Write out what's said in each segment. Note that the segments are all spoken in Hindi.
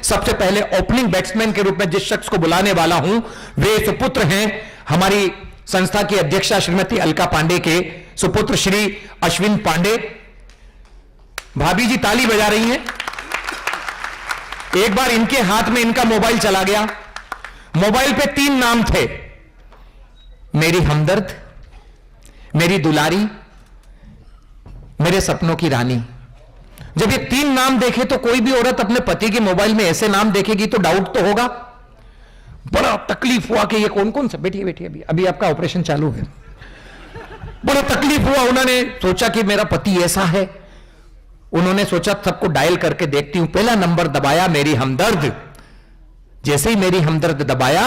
सबसे पहले ओपनिंग बैट्समैन के रूप में जिस शख्स को बुलाने वाला हूं वे सुपुत्र हैं हमारी संस्था की अध्यक्षा श्रीमती अलका पांडे के सुपुत्र श्री अश्विन पांडे। भाभी जी ताली बजा रही हैं। एक बार इनके हाथ में इनका मोबाइल चला गया। मोबाइल पे 3 नाम थे, मेरी हमदर्द, मेरी दुलारी, मेरे सपनों की रानी। जब ये 3 नाम देखे तो कोई भी औरत अपने पति के मोबाइल में ऐसे नाम देखेगी तो डाउट तो होगा। बड़ा तकलीफ हुआ कि ये कौन कौन सा, बैठिए बैठिए, अभी आपका ऑपरेशन चालू है। बड़ा तकलीफ हुआ, उन्होंने सोचा कि मेरा पति ऐसा है। उन्होंने सोचा सबको डायल करके देखती हूं। पहला नंबर दबाया, मेरी हमदर्द। जैसे ही मेरी हमदर्द दबाया,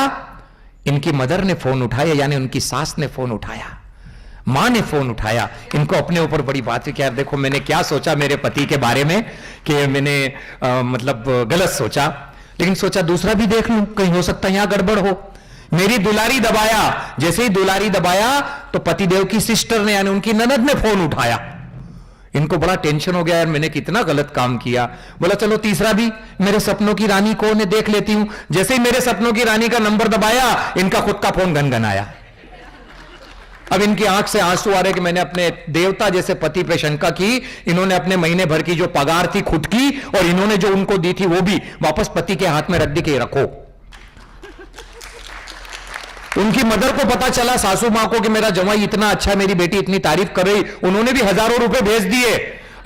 इनकी मदर ने फोन उठाया, यानी उनकी सास ने फोन उठाया, मां ने फोन उठाया। इनको अपने ऊपर बड़ी बात है कि यार देखो मैंने क्या सोचा मेरे पति के बारे में कि मैंने मतलब गलत सोचा, लेकिन सोचा दूसरा भी देख लूं, कहीं हो सकता है यहां गड़बड़ हो। मेरी दुलारी दबाया। जैसे ही दुलारी दबाया तो पतिदेव की सिस्टर ने यानी उनकी ननद ने फोन उठाया। इनको बड़ा टेंशन हो गया, यार मैंने कितना गलत काम किया। बोला चलो तीसरा भी, मेरे सपनों की रानी कौन है देख लेती हूं। जैसे ही मेरे सपनों की रानी का नंबर दबाया, इनका खुद का फोन गनगनाया। अब इनकी आंख से आंसू आ रहे कि मैंने अपने देवता जैसे पति पे शंका की। इन्होंने अपने महीने भर की जो पगार थी खुद की और इन्होंने जो उनको दी थी वो भी वापस पति के हाथ में रख दी कि रखो। उनकी मदर को पता चला, सासू मां को, कि मेरा जवाई इतना अच्छा है, मेरी बेटी इतनी तारीफ कर रही। उन्होंने भी हजारों रुपए भेज दिए।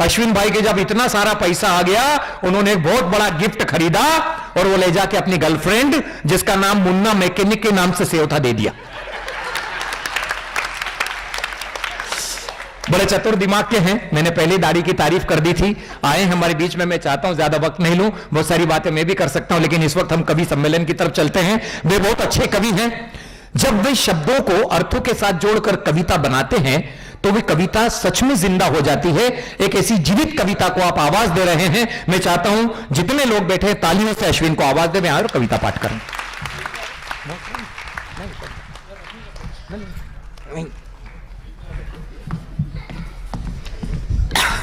अश्विन भाई के जब इतना सारा पैसा आ गया, उन्होंने एक बहुत बड़ा गिफ्ट खरीदा और वो ले जाके अपनी गर्लफ्रेंड जिसका नाम मुन्ना मैकेनिक के नाम से सेव था दे दिया। बड़े चतुर दिमाग के हैं। मैंने पहले दाढ़ी की तारीफ कर दी थी, आए हमारे बीच में। मैं चाहता हूं ज्यादा वक्त नहीं लूं, बहुत सारी बातें मैं भी कर सकता हूं, लेकिन इस वक्त हम कवि सम्मेलन की तरफ चलते हैं। वे बहुत अच्छे कवि हैं। जब वे शब्दों को अर्थों के साथ जोड़कर कविता बनाते हैं तो वे कविता सच में जिंदा हो जाती है। एक ऐसी जीवित कविता को आप आवाज दे रहे हैं। मैं चाहता हूं जितने लोग बैठे हैं तालियों से अश्विन को आवाज दें और कविता पाठ करें।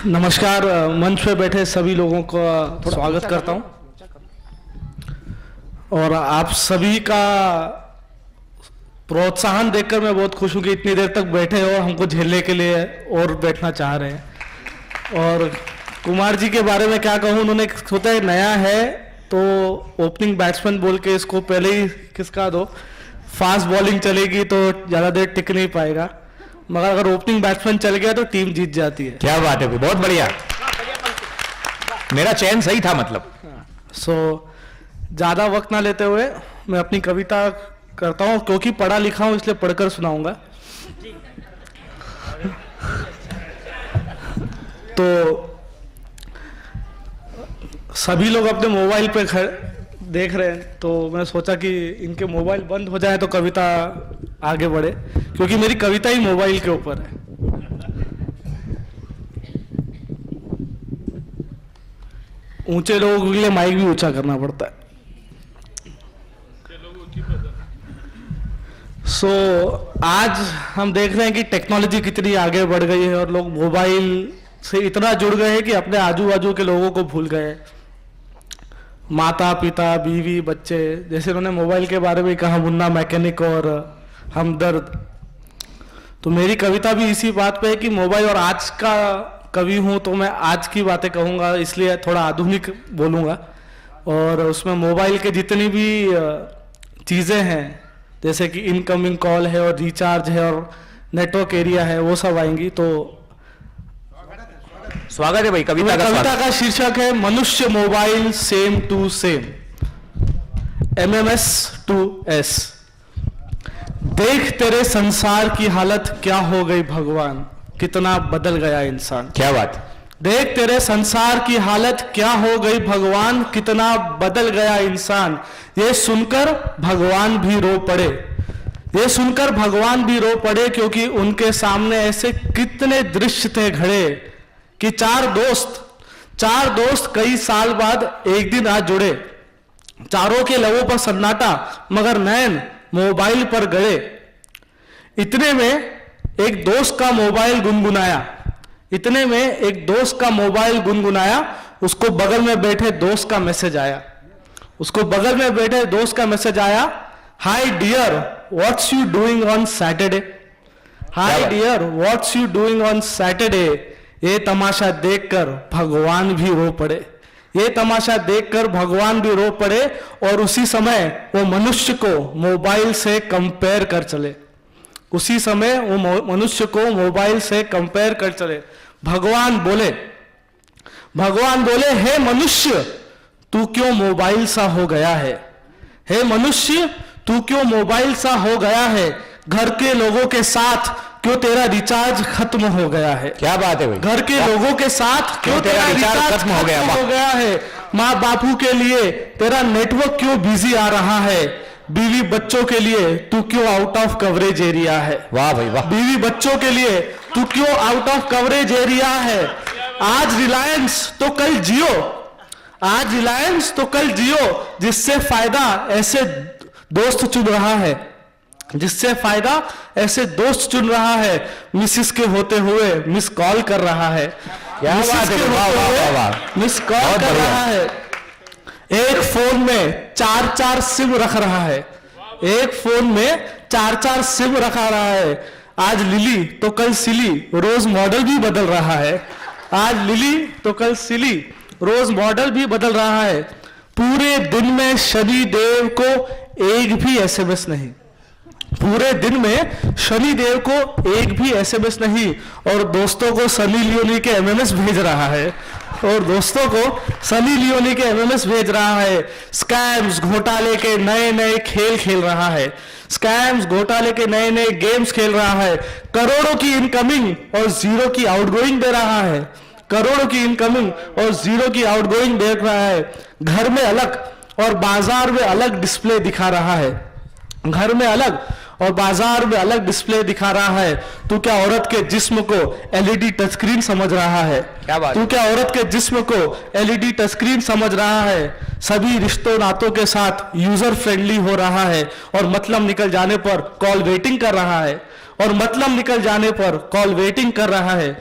नमस्कार, मंच पे बैठे सभी लोगों का स्वागत करता हूं और आप सभी का प्रोत्साहन देखकर मैं बहुत खुश हूं कि इतनी देर तक बैठे और हमको झेलने के लिए और बैठना चाह रहे हैं। और कुमार जी के बारे में क्या कहूं, उन्होंने सोचा है नया है तो ओपनिंग बैट्समैन बोल के इसको पहले ही किसका दो, फास्ट बॉलिंग चलेगी तो ज़्यादा देर टिक नहीं पाएगा, मगर अगर ओपनिंग बैट्समैन चल गया तो टीम जीत जाती है। क्या बात है, बहुत बढ़िया। मेरा चयन सही था मतलब। ज़्यादा वक्त ना लेते हुए मैं अपनी कविता करता हूँ, क्योंकि पढ़ा लिखा हूँ इसलिए पढ़कर सुनाऊंगा। तो सभी लोग अपने मोबाइल पे देख रहे हैं, तो मैंने सोचा कि इनके मोबाइल बंद हो जाए तो कविता आगे बढ़े, क्योंकि मेरी कविता ही मोबाइल के ऊपर है। ऊंचे लोगों के लिए माइक भी ऊंचा करना पड़ता है। आज हम देख रहे हैं कि टेक्नोलॉजी कितनी आगे बढ़ गई है और लोग मोबाइल से इतना जुड़ गए हैं कि अपने आजू बाजू के लोगों को भूल गए। माता पिता, बीवी, बच्चे, जैसे उन्होंने मोबाइल के बारे में कहा, मुन्ना मैकेनिक और हमदर्द। तो मेरी कविता भी इसी बात पे है कि मोबाइल, और आज का कवि हूँ तो मैं आज की बातें कहूँगा, इसलिए थोड़ा आधुनिक बोलूँगा। और उसमें मोबाइल के जितनी भी चीज़ें हैं, जैसे कि इनकमिंग कॉल है और रिचार्ज है और नेटवर्क एरिया है, वो सब आएंगी। तो स्वागत है भाई। कविता का शीर्षक है मनुष्य mobile same to same, MMS to S। देख तेरे संसार की हालत क्या हो गई भगवान, कितना बदल गया इंसान। क्या बात। देख तेरे संसार की हालत क्या हो गई भगवान, कितना बदल गया इंसान। ये सुनकर भगवान भी रो पड़े, ये सुनकर भगवान भी रो पड़े, क्योंकि उनके सामने ऐसे कितने दृश्य थे घड़े कि चार दोस्त कई साल बाद एक दिन आज जुड़े। चारों के लबों पर सन्नाटा मगर नैन मोबाइल पर गए। इतने में एक दोस्त का मोबाइल गुनगुनाया, उसको बगल में बैठे दोस्त का मैसेज आया। उसको बगल में बैठे दोस्त का मैसेज आया, hi dear what's you doing on Saturday, hi dear what's you doing on Saturday. ये तमाशा देखकर भगवान भी रो पड़े, ये तमाशा देखकर भगवान भी रो पड़े, और उसी समय वो मनुष्य को मोबाइल से कंपेयर कर चले, उसी समय वो मनुष्य को मोबाइल से कंपेयर कर चले। भगवान बोले, हे मनुष्य तू क्यों मोबाइल सा हो गया है, हे मनुष्य तू क्यों मोबाइल सा हो गया है, घर के लोगों के साथ क्यों तेरा रिचार्ज खत्म हो गया है। क्या बात है भाई, घर के लोगों के साथ क्यों तेरा रिचार्ज खत्म हो गया है, माँ बापू के लिए तेरा नेटवर्क क्यों बिजी आ रहा है, बीवी बच्चों के लिए तू क्यों आउट ऑफ कवरेज एरिया है। वाह भाई वाह, बीवी बच्चों के लिए तू क्यों आउट ऑफ कवरेज एरिया है। आज रिलायंस तो कल जियो, आज रिलायंस तो कल जियो, जिससे फायदा ऐसे दोस्त चुन रहा है, जिससे फायदा ऐसे दोस्त चुन रहा है, मिसिस के होते हुए मिस कॉल कर रहा है। क्या बात है, वाह वाह वाह, मिस कॉल कर रहा है। एक फोन में 4-4 सिम रख रहा है, एक फोन में 4-4 सिम रखा रहा है। आज लिली तो कल सिली, रोज मॉडल भी बदल रहा है, आज लिली तो कल सिली, रोज मॉडल भी बदल रहा है। पूरे दिन में शनि देव को एक भी एसएमएस नहीं, पूरे दिन में शनि देव को एक भी एसएमएस नहीं, और दोस्तों को सनी लियोनी के एमएमएस भेज रहा है, और दोस्तों को सनी लियोनी के एमएमएस भेज रहा है। स्कैम्स घोटाले के नए नए खेल खेल रहा है, स्कैम्स घोटाले के नए नए गेम्स खेल रहा है। करोड़ों की इनकमिंग और जीरो की आउटगोइंग दे रहा है, करोड़ों की इनकमिंग और जीरो की आउटगोइंग देख रहा है। घर में अलग और बाजार में अलग डिस्प्ले दिखा रहा है, घर में अलग और बाजार में अलग डिस्प्ले दिखा रहा है। तू क्या औरत के जिस्म को एलईडी टच स्क्रीन समझ रहा है, क्या बात, तू क्या औरत के जिस्म को एलईडी टच स्क्रीन समझ रहा है। सभी रिश्तों नातों के साथ यूजर फ्रेंडली हो रहा है, और मतलब निकल जाने पर कॉल वेटिंग कर रहा है, और मतलब निकल जाने पर कॉल वेटिंग कर रहा है।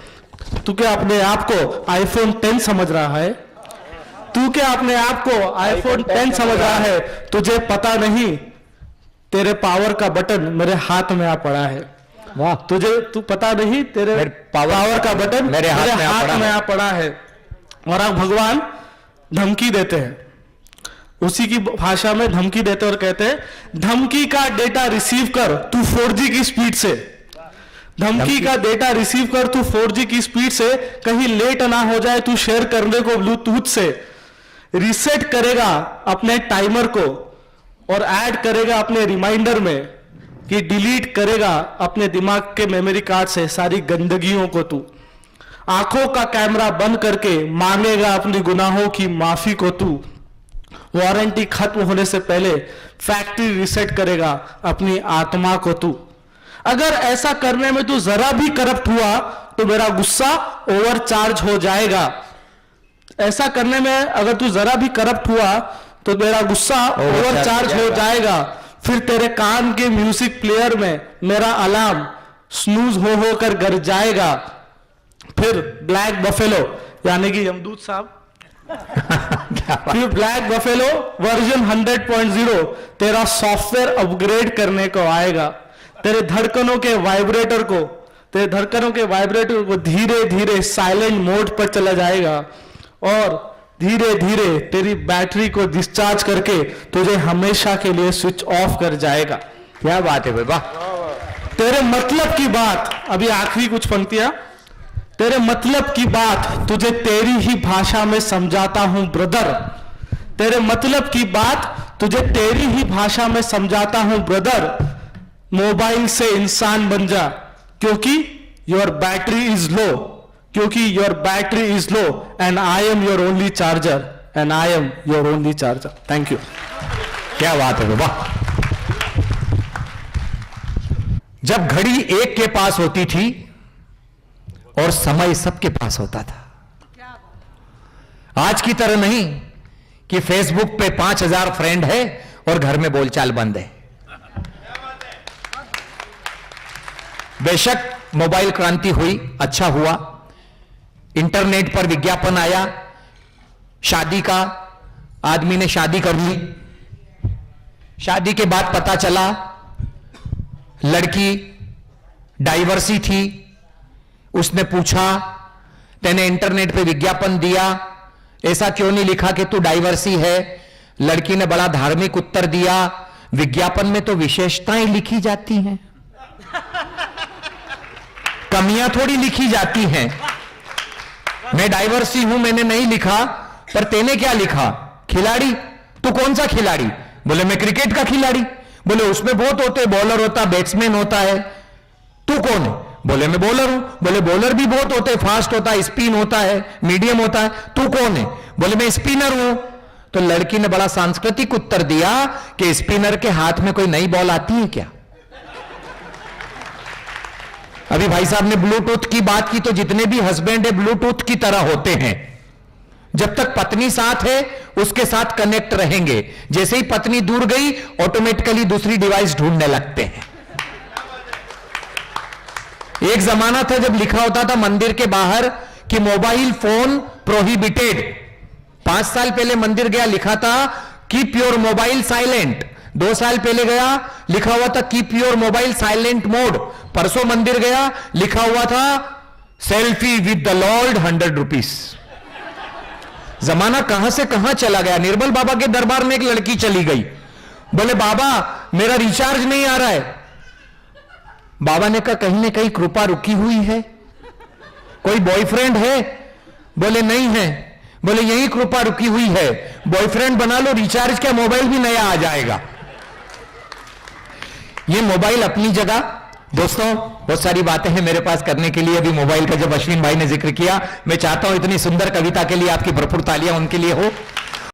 तू क्या अपने आप को आईफोन 10 समझ रहा है, तू क्या अपने आप को आईफोन 10 समझ रहा है। तुझे पता नहीं तेरे पावर का बटन मेरे हाथ में आ पड़ा है, वाह, तू पता नहीं तेरे पावर का बटन मेरे हाथ में आ पड़ा है। और आप भगवान धमकी देते हैं, उसी की भाषा में धमकी देते और कहते हैं, धमकी का डेटा रिसीव कर तू 4G की स्पीड से, धमकी का डेटा रिसीव कर तू 4G की स्पीड से, कहीं लेट ना हो जाए तू शेयर करने को ब्लूटूथ से। रीसेट करेगा अपने टाइमर को और ऐड करेगा अपने रिमाइंडर में, कि डिलीट करेगा अपने दिमाग के मेमोरी कार्ड से सारी गंदगियों को। तू आंखों का कैमरा बंद करके मांगेगा अपनी गुनाहों की माफी को। तू वारंटी खत्म होने से पहले फैक्ट्री रीसेट करेगा अपनी आत्मा को। तू अगर ऐसा करने में तू जरा भी करप्ट हुआ तो मेरा गुस्सा ओवरचार्ज हो जाएगा। ऐसा करने में अगर तू जरा भी करप्ट हुआ तो मेरा गुस्सा ओवरचार्ज हो जाएगा। फिर तेरे कान के म्यूजिक प्लेयर में मेरा अलार्म स्नूज हो कर गर जाएगा। फिर ब्लैक बफेलो यानी कि यमदूत साहब फिर ब्लैक बफेलो वर्जन 100.0 तेरा सॉफ्टवेयर अपग्रेड करने को आएगा। तेरे धड़कनों के वाइब्रेटर को धीरे धीरे साइलेंट मोड पर चला जाएगा, और धीरे धीरे तेरी बैटरी को डिस्चार्ज करके तुझे हमेशा के लिए स्विच ऑफ कर जाएगा। क्या बात है बाबा, तेरे मतलब की बात, अभी आखिरी कुछ पंक्तियां, तेरे मतलब की बात तुझे तेरी ही भाषा में समझाता हूं ब्रदर, तेरे मतलब की बात तुझे तेरी ही भाषा में समझाता हूं ब्रदर। मोबाइल से इंसान बन जा, क्योंकि योर बैटरी इज लो, क्योंकि your battery is low, and I am your only charger, and I am your only charger. Thank you. क्या बात है बाबा। जब घड़ी एक के पास होती थी और समय सबके पास होता था, आज की तरह नहीं कि फेसबुक पे 5000 फ्रेंड है और घर में बोलचाल बंद है। बेशक मोबाइल क्रांति हुई, अच्छा हुआ, इंटरनेट पर विज्ञापन आया, शादी का, आदमी ने शादी कर ली। शादी के बाद पता चला लड़की डाइवर्सी थी। उसने पूछा, तेने इंटरनेट पे विज्ञापन दिया, ऐसा क्यों नहीं लिखा कि तू डाइवर्सी है? लड़की ने बड़ा धार्मिक उत्तर दिया, विज्ञापन में तो विशेषताएं लिखी जाती हैं, कमियां थोड़ी लिखी जाती हैं। मैं डाइवर्सी हूं, मैंने नहीं लिखा, पर तेने क्या लिखा? खिलाड़ी। तू कौन सा खिलाड़ी? बोले मैं क्रिकेट का खिलाड़ी। बोले उसमें बहुत होते, बॉलर होता, बैट्समैन होता है, तू कौन है? बोले मैं बॉलर हूं। बोले बॉलर भी बहुत होते, फास्ट होता है, स्पिन होता है, मीडियम होता है, तू कौन है? बोले मैं स्पिनर हूं। तो लड़की ने बड़ा सांस्कृतिक उत्तर दिया कि स्पिनर के हाथ में कोई नई बॉल आती है क्या? अभी भाई साहब ने ब्लूटूथ की बात की, तो जितने भी हस्बैंड है ब्लूटूथ की तरह होते हैं। जब तक पत्नी साथ है उसके साथ कनेक्ट रहेंगे, जैसे ही पत्नी दूर गई ऑटोमेटिकली दूसरी डिवाइस ढूंढने लगते हैं। एक जमाना था जब लिखा होता था मंदिर के बाहर कि मोबाइल फोन प्रोहिबिटेड। 5 साल पहले मंदिर गया, लिखा था कीप योर मोबाइल साइलेंट। 2 साल पहले गया, लिखा हुआ था keep your mobile silent mode. परसों मंदिर गया, लिखा हुआ था selfie with the Lord 100 rupees. जमाना कहां से कहां चला गया। निर्मल बाबा के दरबार में एक लड़की चली गई, बोले बाबा मेरा रिचार्ज नहीं आ रहा है। बाबा ने कहा कहीं ना कहीं कृपा रुकी हुई है, कोई बॉयफ्रेंड है? बोले नहीं है। बोले यही कृपा रुकी हुई है, बॉयफ्रेंड बना लो, रिचार्ज क्या मोबाइल भी नया आ जाएगा। ये मोबाइल अपनी जगह। दोस्तों बहुत सारी बातें हैं मेरे पास करने के लिए। अभी मोबाइल का जब अश्विन भाई ने जिक्र किया, मैं चाहता हूं इतनी सुंदर कविता के लिए आपकी भरपूर तालियां उनके लिए हो।